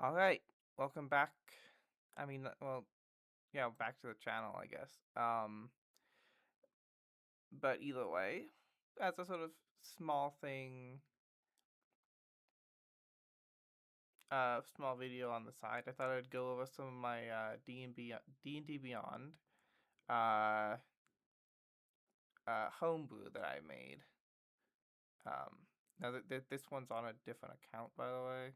All right, welcome back. I mean, well, yeah, back to the channel, I guess. But either way, as a sort of small thing, small video on the side, I thought I'd go over some of my D&D Beyond, uh, homebrew that I made. Now this one's on a different account, by the way,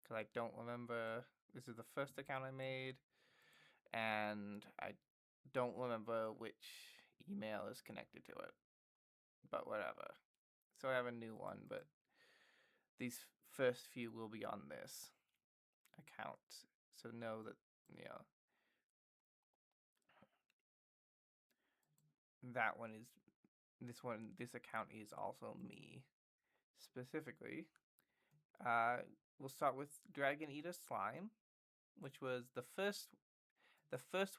because I don't remember. This is the first account I made, and I don't remember which email is connected to it, but whatever. So I have a new one, but these first few will be on this account. So know that, you know, that one is, this account is also me specifically. Uh, we'll start with Dragon Eater Slime, which was the first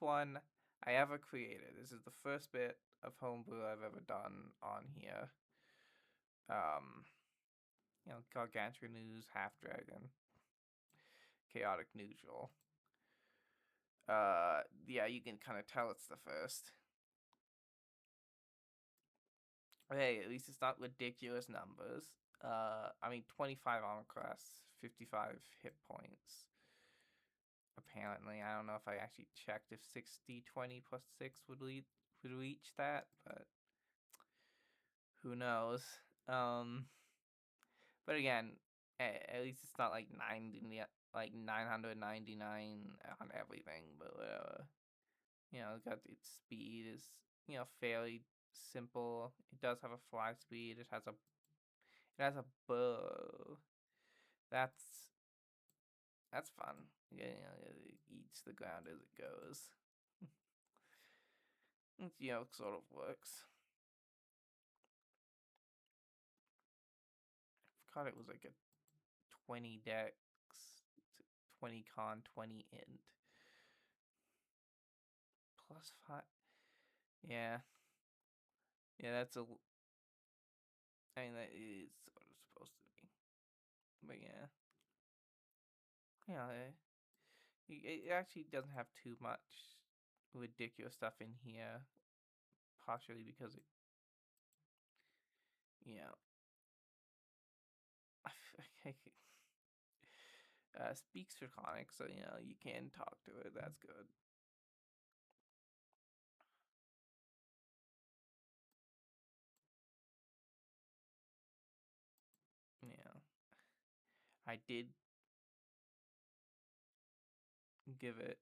one I ever created. This is the first bit of homebrew I've ever done on here. Gargantuan News, Half Dragon, Chaotic Neutral. Yeah, you can kind of tell it's the first. Hey, at least it's not ridiculous numbers. I mean, 25 armor class, 55 hit points. Apparently, I don't know if I actually checked if 60-20 plus 6 would reach that, but who knows. But again, at least it's not like 999 on everything, but whatever. Got its speed is fairly simple. It does have a fly speed. It has a bow. That's fun. It eats the ground as it goes. It, sort of works. I forgot it was like a 20 dex, 20 con, 20 int. Plus 5. Yeah. Yeah, I mean, that is sort of supposed to be. But yeah. Yeah, it actually doesn't have too much ridiculous stuff in here. Partially because it, you know, speaks Draconic, so you can talk to it. That's good. Yeah, I did give it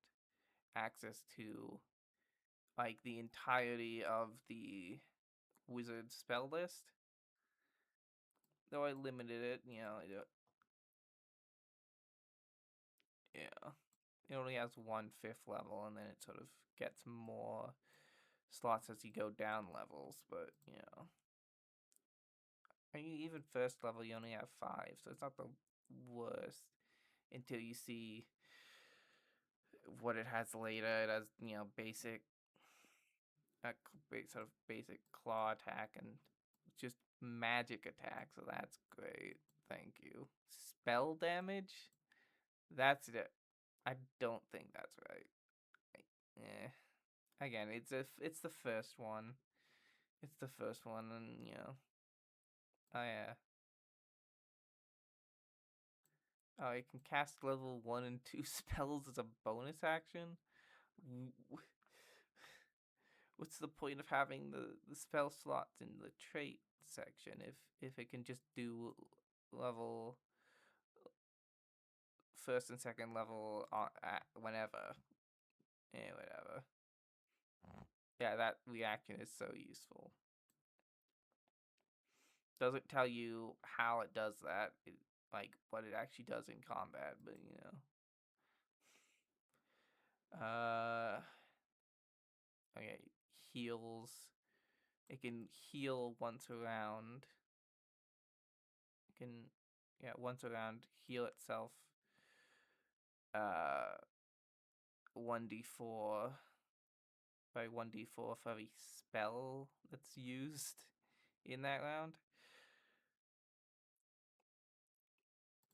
access to like the entirety of the wizard spell list, though I limited it. Yeah, it only has 1/5 level, and then it sort of gets more slots as you go down levels. But and even first level, you only have 5, so it's not the worst until you see what it has later. It has basic, sort of basic claw attack and just magic attack. So that's great. Thank you. Spell damage. That's it. I don't think that's right. Yeah. Again, it's the first one. It's the first one, and oh yeah. Oh, you can cast level 1 and 2 spells as a bonus action. What's the point of having the spell slots in the trait section if it can just do level first and second level whenever? Yeah, whatever. Yeah, that reaction is so useful. Doesn't tell you how it does that, like what it actually does in combat, but okay, heals. It can heal once around. It can, yeah, once around heal itself. 1d4 by 1d4 for every spell that's used in that round,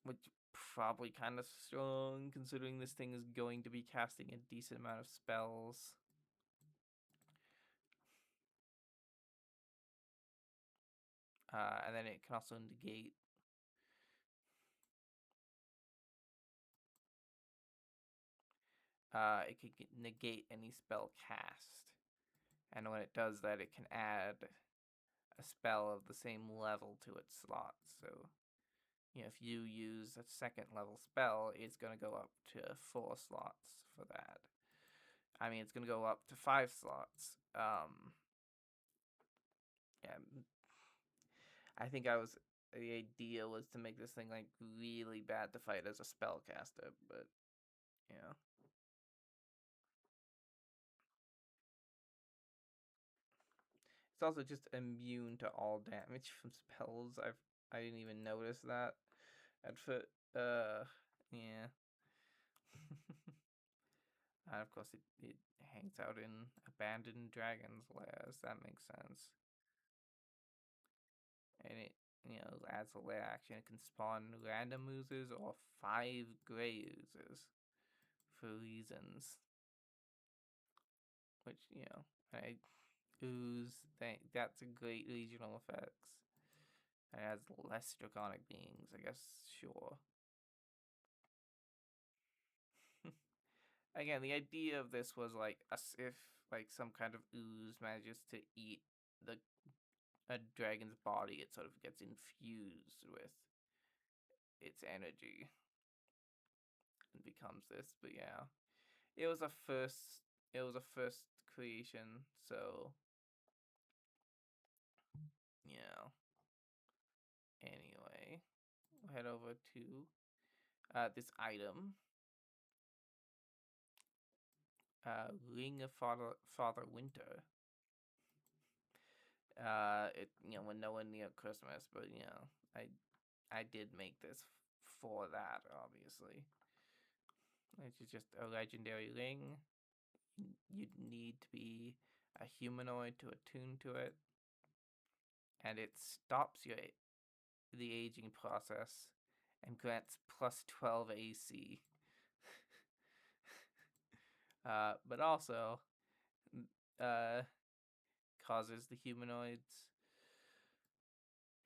which probably kind of strong, considering this thing is going to be casting a decent amount of spells. And then it can also negate. It can negate any spell cast. And when it does that, it can add a spell of the same level to its slots. So, if you use a second level spell, it's going to go up to 4 slots for that. I mean, it's going to go up to 5 slots. Yeah. I think the idea was to make this thing, like, really bad to fight as a spellcaster, but, It's also just immune to all damage from spells. I didn't even notice that at first. Yeah. And of course, it hangs out in abandoned dragons' lairs. That makes sense. And it, adds a lair action. It can spawn random oozes or 5 gray oozes for reasons. Which, ooze, that's a great regional effects. And it has less draconic beings, I guess, sure. Again, the idea of this was like if like some kind of ooze manages to eat a dragon's body, it sort of gets infused with its energy and becomes this. But yeah, it was a first creation, so anyway, we'll head over to this item. Ring of Father Winter. It when no one near Christmas, but I did make this for that, obviously. Which is just a legendary ring. You'd need to be a humanoid to attune to it, and it stops the aging process and grants plus 12 AC. But also causes the humanoid's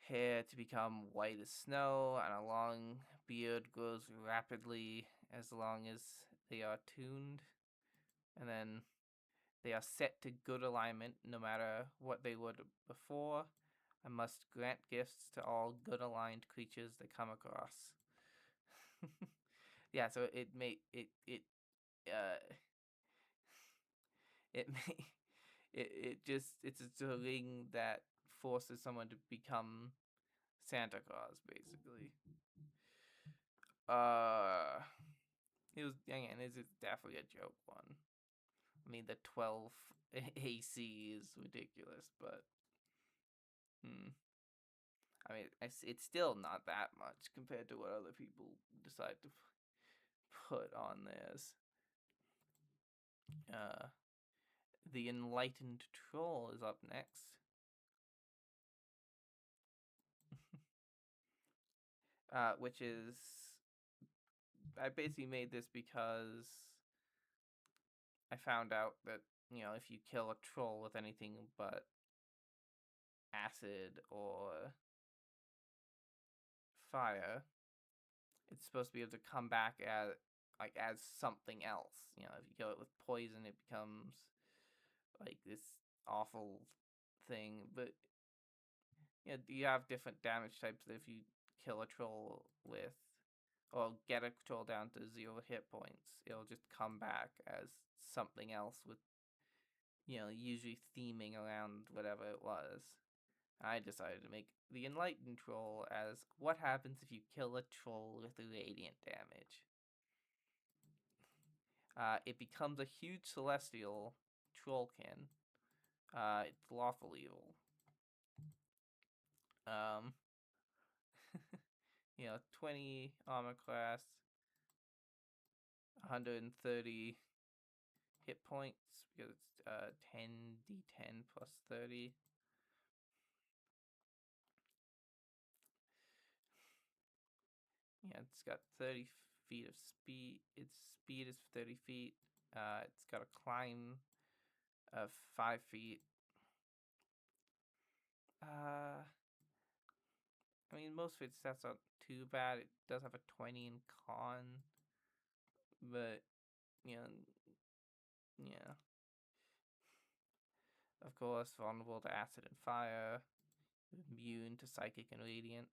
hair to become white as snow, and a long beard grows rapidly as long as they are tuned. And then they are set to good alignment no matter what they were before, and must grant gifts to all good aligned creatures they come across. Yeah, so it's a ring that forces someone to become Santa Claus, basically. It's definitely a joke one. I mean, the 12 AC is ridiculous, but I mean, it's still not that much compared to what other people decide to put on theirs. The Enlightened Troll is up next. Which is... I basically made this because I found out that, if you kill a troll with anything but acid or fire, it's supposed to be able to come back as something else. If you kill it with poison, it becomes like this awful thing. But you have different damage types that if you kill a troll with, or get a troll down to 0 hit points, it'll just come back as something else with, usually theming around whatever it was. I decided to make the Enlightened Troll as what happens if you kill a troll with radiant damage. It becomes a huge celestial trollkin. It's lawful evil. 20 armor class, 130 hit points because it's 10d10 plus 30. Yeah, it's got 30 feet of speed. Its speed is 30 feet. It's got a climb of 5 feet. I mean, most of its stats aren't too bad. It does have a 20 in con, but you know, yeah. Of course, vulnerable to acid and fire, immune to psychic and radiant.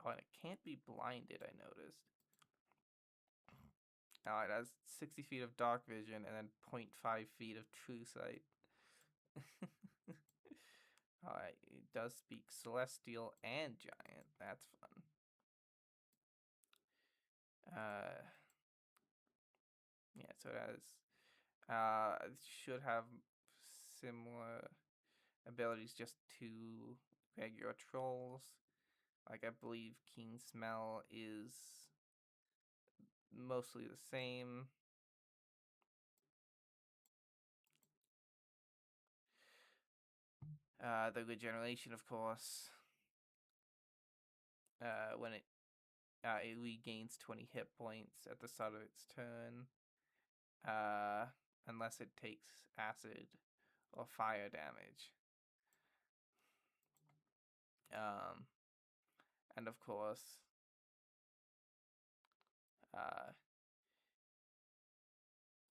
Oh, and it can't be blinded, I noticed. Oh, it has 60 feet of dark vision and then 0.5 feet of true sight. Alright, it does speak Celestial and Giant. That's fun. Yeah, so it should have similar abilities just to regular trolls. Like, I believe Keen Smell is mostly the same. The regeneration, of course. When it regains 20 hit points at the start of its turn. Unless it takes acid or fire damage. And of course,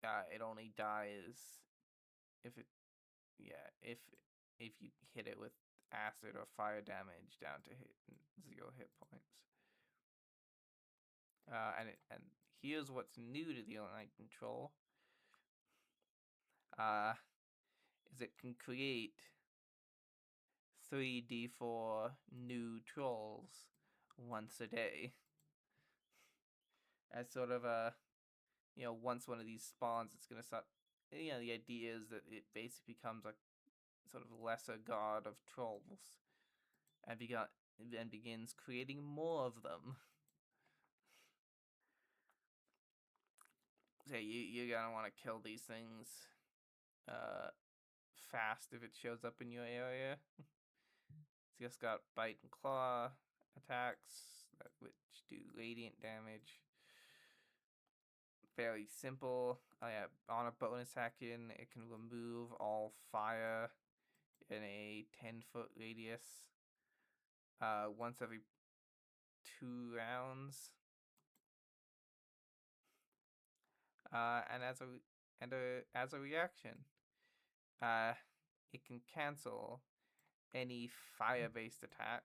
it only dies if it, yeah, if you hit it with acid or fire damage down to 0 hit points. And here's what's new to the Night Control. Is it can create 3d4 new trolls once a day. As sort of a, once one of these spawns, it's gonna start. The idea is that it basically becomes a sort of lesser god of trolls, and begins creating more of them. So you're gonna want to kill these things fast if it shows up in your area. It's just got bite and claw attacks, which do radiant damage. Fairly simple. Yeah, on a bonus action, it can remove all fire in a 10-foot radius once every 2 rounds. And as a reaction, it can cancel any fire-based attack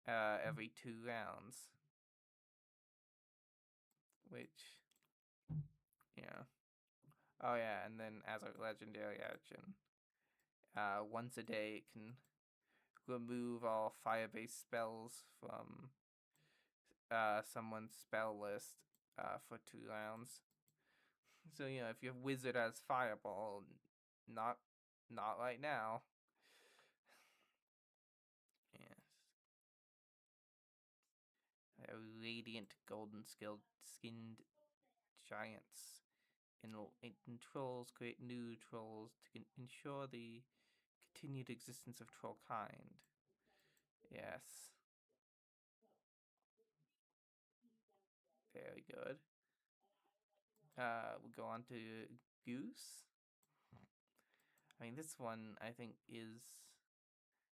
every 2 rounds. Which, yeah. Oh yeah, and then as a legendary action, once a day it can remove all fire-based spells from someone's spell list for 2 rounds. So if your wizard has fireball, not right now. Yes. Radiant golden skinned giants. It controls create new trolls to ensure the continued existence of troll kind. Yes. Very good. We'll go on to Goose. I mean, this one, I think, is...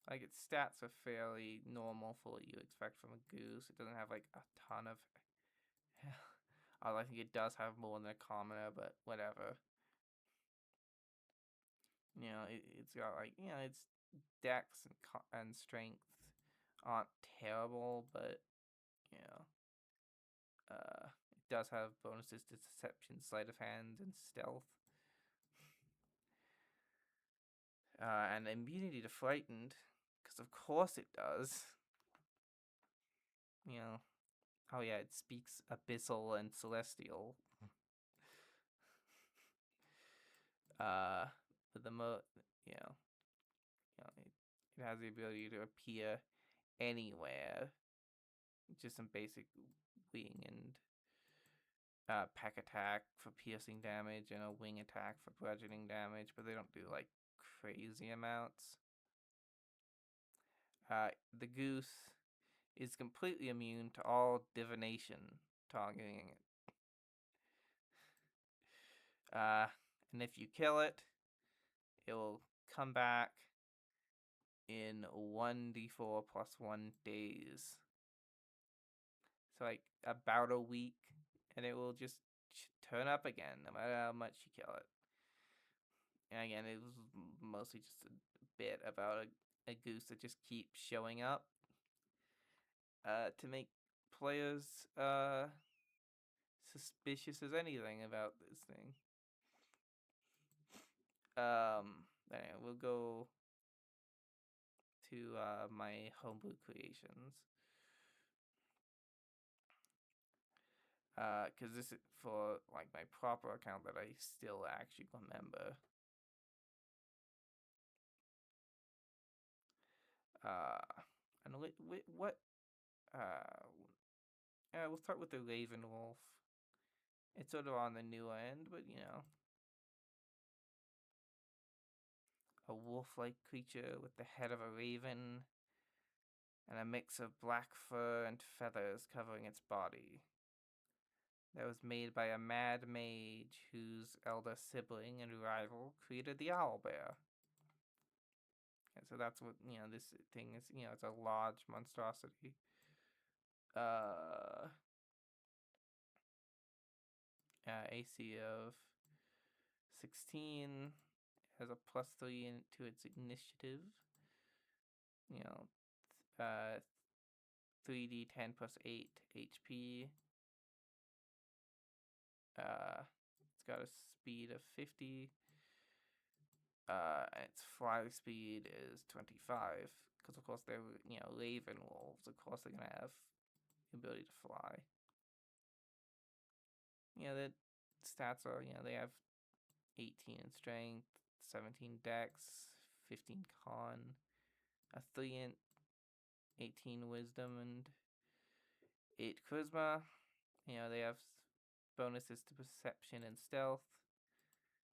Like, its stats are fairly normal for what you expect from a Goose. It doesn't have, like, a ton of... I think it does have more than a commoner, but whatever. It's got, like, its dex and strength aren't terrible, but, it does have bonuses to deception, sleight of hand, and stealth. And immunity to frightened, because of course it does. Oh yeah, it speaks abyssal and celestial. But it has the ability to appear anywhere. Just some basic wing and peck attack for piercing damage and a wing attack for bludgeoning damage, but they don't do like crazy amounts. The Goose is completely immune to all divination targeting it. And if you kill it, it will come back in 1d4 plus 1 days. So like about a week, and it will just turn up again no matter how much you kill it. And again, it was mostly just a bit about a goose that just keeps showing up to make players suspicious as anything about this thing. Anyway, we'll go to my homebrew creations. Because this is for like my proper account that I still actually remember. And what? We'll start with the Raven Wolf. It's sort of on the newer end, but you know, a wolf-like creature with the head of a raven and a mix of black fur and feathers covering its body. That was made by a mad mage whose elder sibling and rival created the owl bear. And so that's what, you know, this thing is, you know, it's a large monstrosity. AC of 16, has a +3 to its initiative. You know, 3d10 plus 8 HP. It's got a speed of 50. Its fly speed is 25. Because of course they're, you know, raven wolves. Of course they're gonna have the ability to fly. You know, the stats are, you know, they have 18 in strength, 17 dex, 15 con, a 3 int, 18 wisdom, and 8 charisma. You know, they have bonuses to perception and stealth,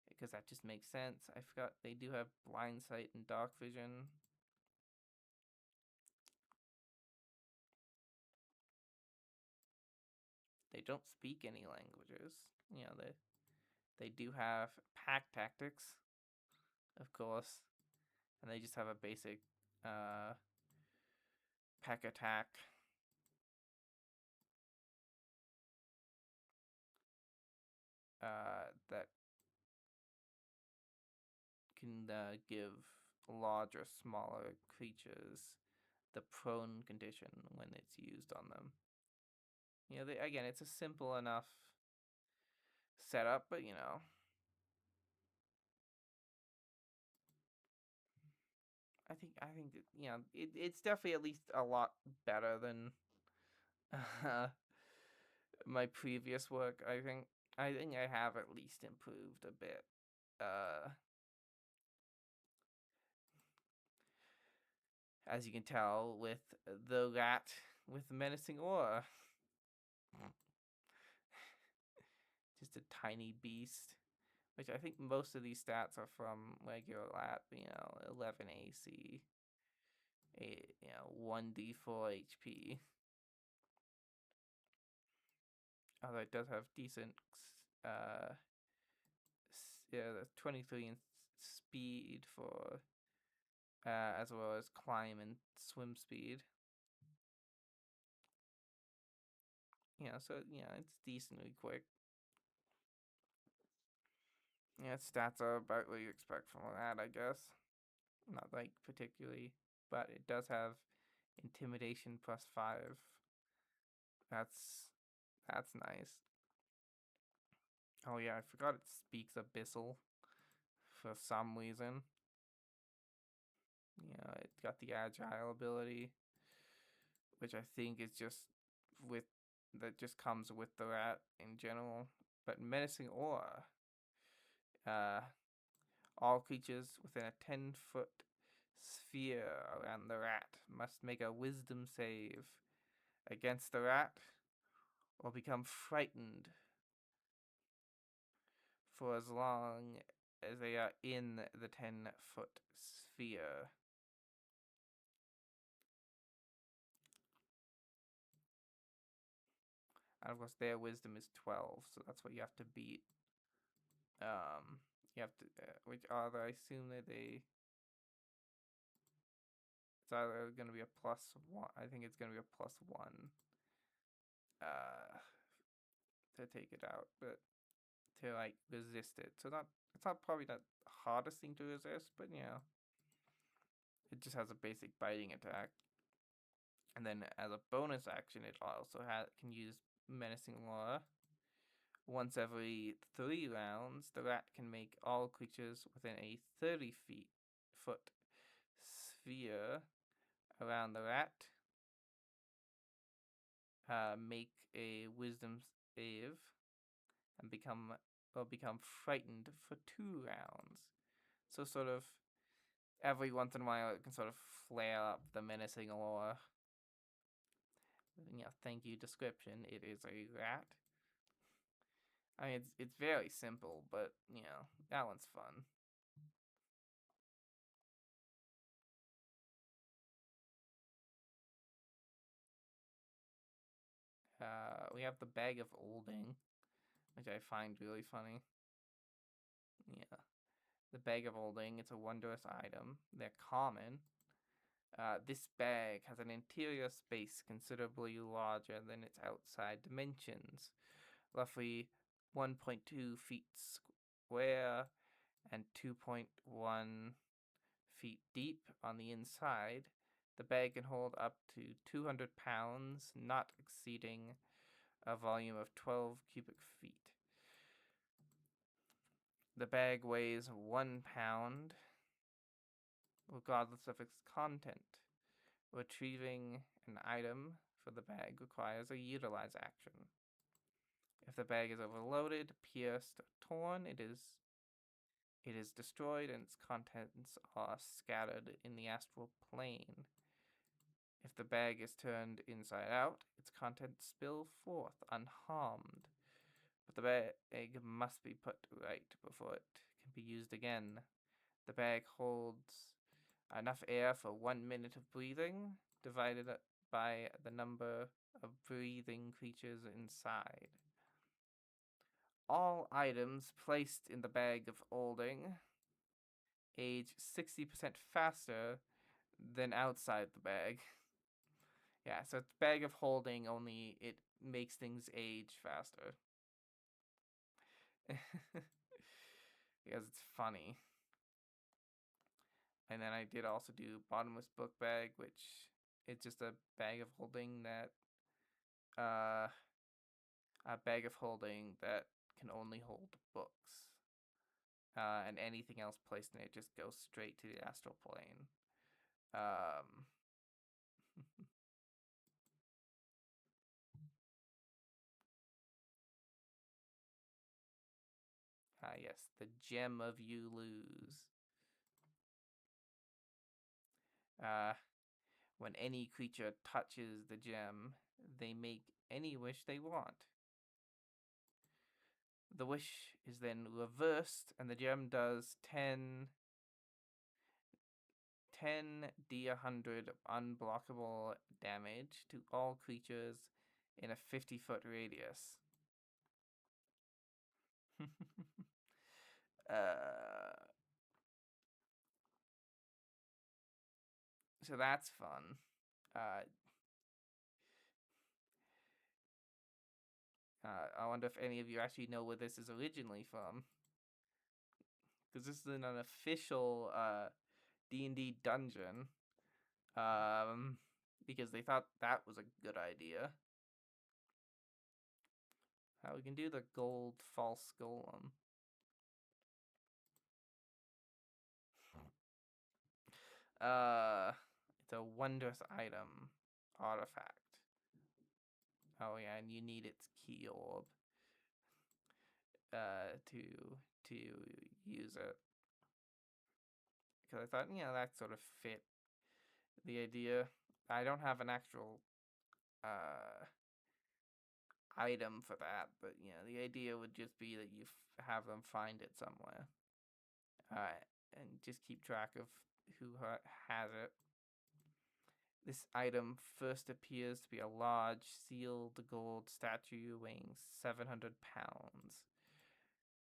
because that just makes sense. I forgot they do have blind sight and dark vision. They don't speak any languages. You know, they do have pack tactics, of course, and they just have a basic pack attack. That can give large or smaller creatures the prone condition when it's used on them. You know, again, it's a simple enough setup, but you know, I think that, you know, it's definitely at least a lot better than my previous work. I think I have at least improved a bit. As you can tell with the rat with menacing aura. Just a tiny beast, which I think most of these stats are from regular lat. You know, 11 AC, you know, 1d4 HP. Although it does have decent, yeah, 23 in speed for, as well as climb and swim speed. Yeah, so yeah, it's decently quick. Yeah, stats are about what you expect from that, I guess. Not like particularly, but it does have intimidation +5. That's nice. Oh yeah, I forgot it speaks Abyssal for some reason. You know, it's got the agile ability, which I think is just that just comes with the rat in general. But menacing aura. All creatures within a 10-foot sphere around the rat must make a wisdom save against the rat or become frightened for as long as they are in the 10-foot sphere. And of course, their wisdom is 12, so that's what you have to beat. You have to, which either I assume that it's either going to be a +1. I think it's going to be a +1 to take it out, but to like resist it. So it's not probably the hardest thing to resist, but it just has a basic biting attack. And then as a bonus action, it also can use menacing lure. Once every 3 rounds, the rat can make all creatures within a 30-foot sphere around the rat make a wisdom save and become frightened for 2 rounds. So sort of every once in a while it can sort of flare up the menacing lure. Thank you description. It is a rat. I mean, it's very simple, but that one's fun. We have the Bag of Olding, which I find really funny. Yeah, the Bag of Olding. It's a wondrous item. They're common. This bag has an interior space considerably larger than its outside dimensions, roughly 1.2 feet square and 2.1 feet deep on the inside. The bag can hold up to 200 pounds, not exceeding a volume of 12 cubic feet. The bag weighs 1 pound, regardless of its content. Retrieving an item for the bag requires a utilize action. If the bag is overloaded, pierced, or torn, it is destroyed and its contents are scattered in the astral plane. If the bag is turned inside out, its contents spill forth unharmed. But the bag must be put right before it can be used again. The bag holds enough air for 1 minute of breathing, divided by the number of breathing creatures inside. All items placed in the Bag of Holding age 60% faster than outside the bag. Yeah, so it's Bag of Holding, only it makes things age faster. Because it's funny. And then I did also do Bottomless Book Bag, which it's just a bag of holding that can only hold books. And anything else placed in it just goes straight to the astral plane. Yes, the Gem of You Lose. When any creature touches the gem, they make any wish they want. The wish is then reversed, and the gem does 10 D100 unblockable damage to all creatures in a 50-foot radius. So that's fun. I wonder if any of you actually know where this is originally from. Because this is an official D&D dungeon. Because they thought that was a good idea. We can do the gold false golem. It's a wondrous item artifact. Oh yeah, and you need its key orb to use it. Because I thought, that sort of fit the idea. I don't have an actual item for that, but the idea would just be that you have them find it somewhere. And just keep track of who has it. This item first appears to be a large sealed gold statue weighing 700 pounds.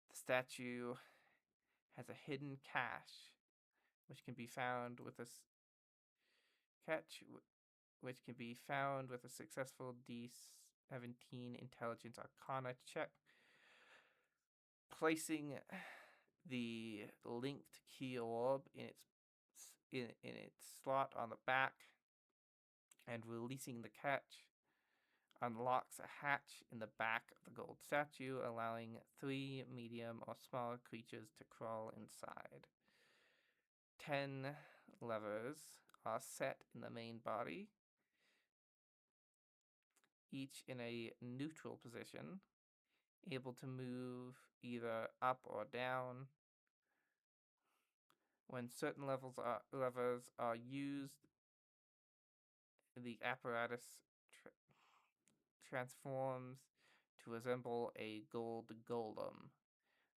The statue has a hidden cache, which can be found with a catch, which can be found with a successful D17 Intelligence Arcana check. Placing the linked key orb in its slot on the back and releasing the catch unlocks a hatch in the back of the gold statue, allowing 3 medium or smaller creatures to crawl inside. 10 levers are set in the main body, each in a neutral position, able to move either up or down. When certain levers are used, the apparatus transforms to resemble a gold golem.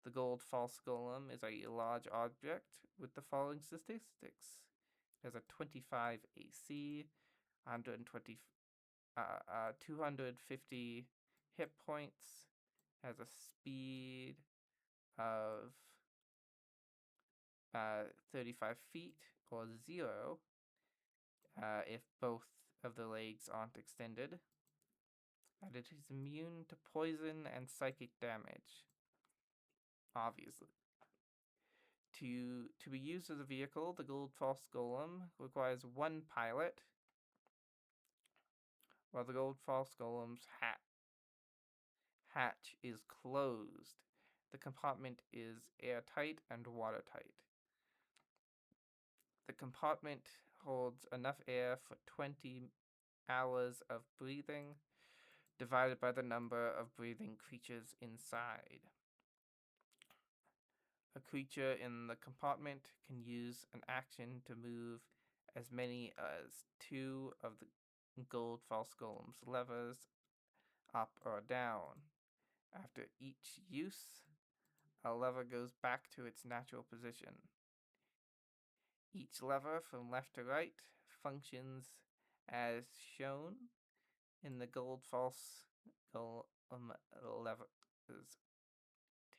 The gold false golem is a large object with the following statistics. It has a 25 AC, 250 hit points, has a speed of 35 feet or 0 if both of the legs aren't extended. And it is immune to poison and psychic damage. Obviously. To be used as a vehicle, the gold false golem requires 1 pilot, while the gold false golem's hatch is closed. The compartment is airtight and watertight. The compartment holds enough air for 20 hours of breathing, divided by the number of breathing creatures inside. A creature in the compartment can use an action to move as many as 2 of the gold false golem's levers up or down. After each use, a lever goes back to its natural position. Each lever from left to right functions as shown in the gold false golem levers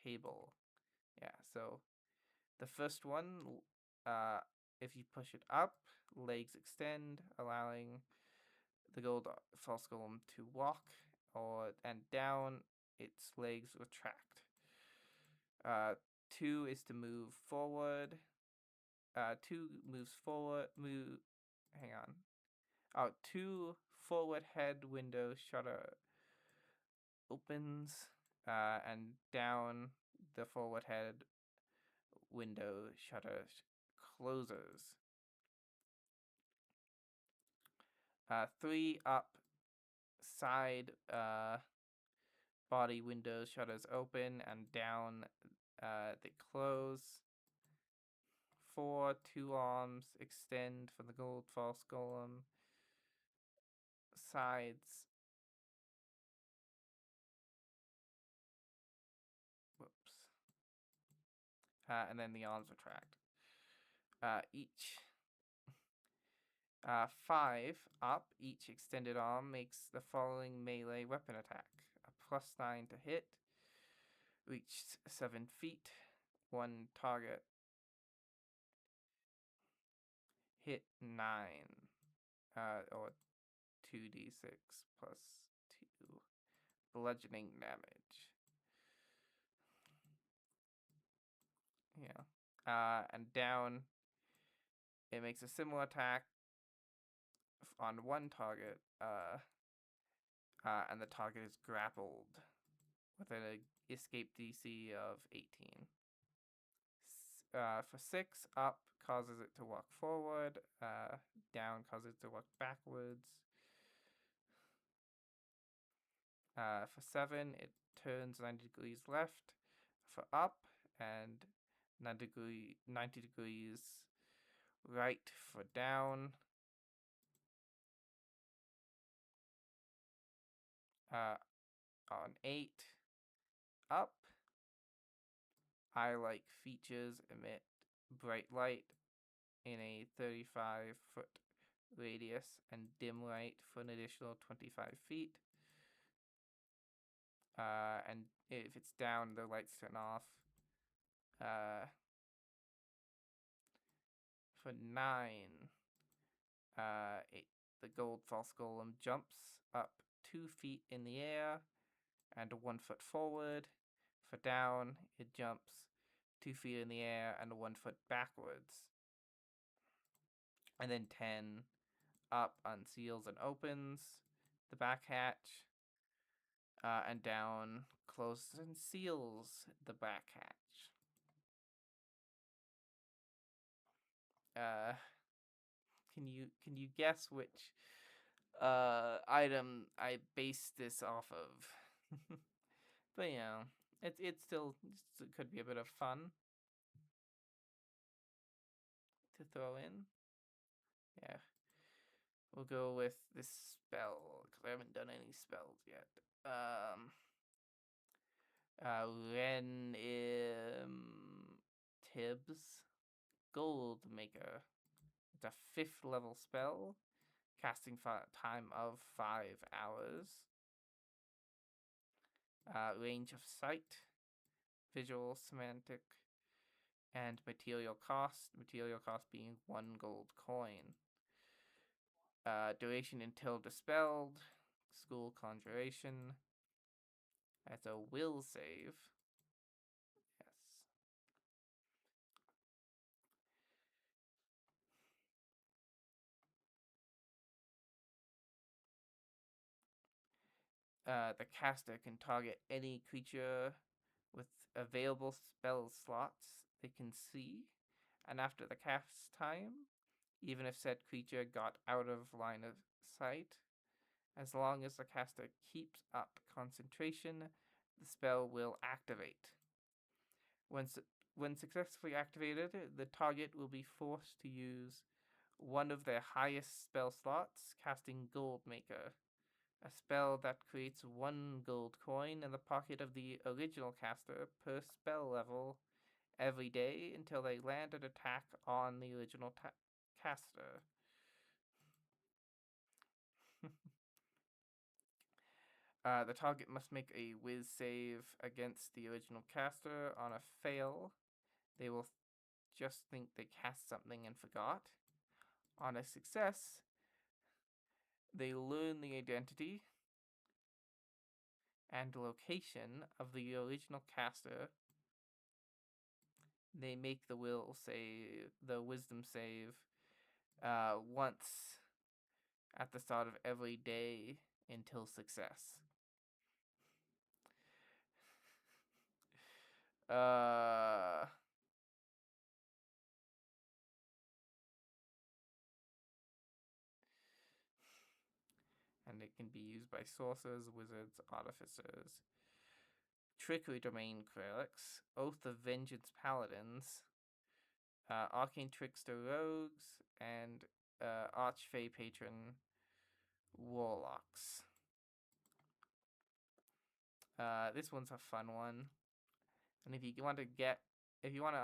table. Yeah, so the first one, if you push it up, legs extend, allowing the gold false golem to walk, and down, its legs retract. 2 is to move forward. 2 moves forward. Hang on. 2 forward head window shutter opens, and down the forward head window shutter closes. 3 up side body window shutters open, and down they close. 4 2 arms extend for the gold false golem. Sides. Whoops. And then the arms retract. Each 5 up, each extended arm makes the following melee weapon attack. A +9 to hit, reach 7 feet, 1 target, hit 9, or 2d6 plus 2 bludgeoning damage. Yeah. And down, it makes a similar attack on 1 target, and the target is grappled with an escape DC of 18. For 6, up causes it to walk forward, down causes it to walk backwards. For 7, it turns 90 degrees left for up, and 90 degrees right for down. On 8, up, eye-like features emit bright light in a 35-foot radius and dim light for an additional 25 feet. And if it's down, the lights turn off. For 9, the gold false golem jumps up 2 feet in the air and 1 foot forward. For down, it jumps 2 feet in the air and 1 foot backwards. And then 10, up unseals and opens the back hatch. And down closes and seals the back hatch. Can you guess which item I based this off of? But it could be a bit of fun to throw in. Yeah, we'll go with this spell because I haven't done any spells yet. Ren Tibbs Gold Maker. It's a 5th level spell, casting for a time of 5 hours. Range of sight, visual, semantic, and material cost. Material cost being 1 gold coin. Duration until dispelled. School conjuration. That's a will save. Yes. The caster can target any creature with available spell slots they can see, and after the cast time, even if said creature got out of line of sight, as long as the caster keeps up concentration, the spell will activate. When successfully activated, the target will be forced to use one of their highest spell slots, casting Goldmaker, a spell that creates 1 gold coin in the pocket of the original caster per spell level every day until they land an attack on the original caster. The target must make a whiz save against the original caster. On a fail, they will just think they cast something and forgot. On a success, they learn the identity and location of the original caster. They make the wisdom save, once at the start of every day until success. And it can be used by sorcerers, wizards, artificers, trickery domain clerics, oath of vengeance paladins, arcane trickster rogues, and archfey patron warlocks. This one's a fun one, and if you want to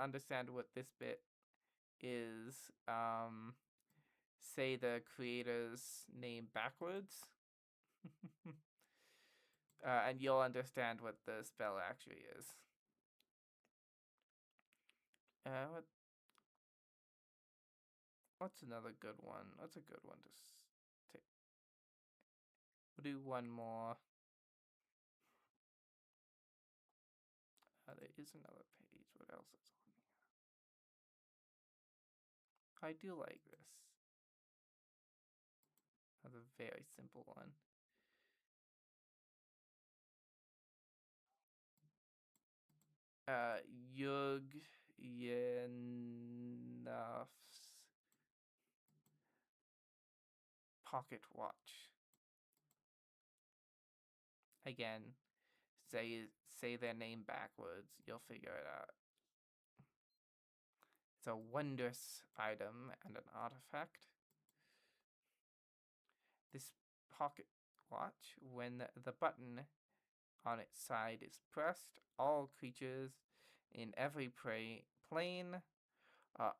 understand what this bit is, say the creator's name backwards, and you'll understand what the spell actually is. What's another good one? What's a good one to take? We'll do one more. There is another page. What else is on here? I do like this. Another very simple one. Yug Yenaf's pocket watch. Again, say their name backwards. You'll figure it out. It's a wondrous item and an artifact. This pocket watch, when the button on its side is pressed, all creatures in every plane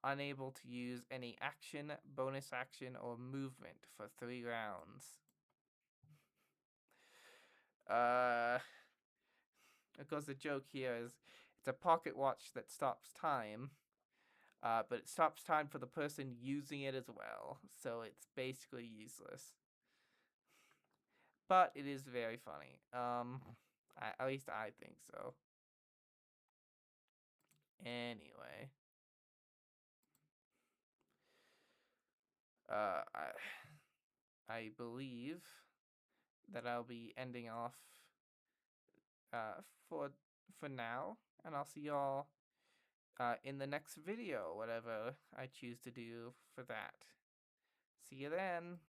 Unable to use any action, bonus action, or movement for 3 rounds. Of course, the joke here is it's a pocket watch that stops time, but it stops time for the person using it as well, so it's basically useless. But it is very funny. At least I think so. Anyway, I believe that I'll be ending off uh, for for now, and I'll see y'all in the next video, whatever I choose to do for that. See you then.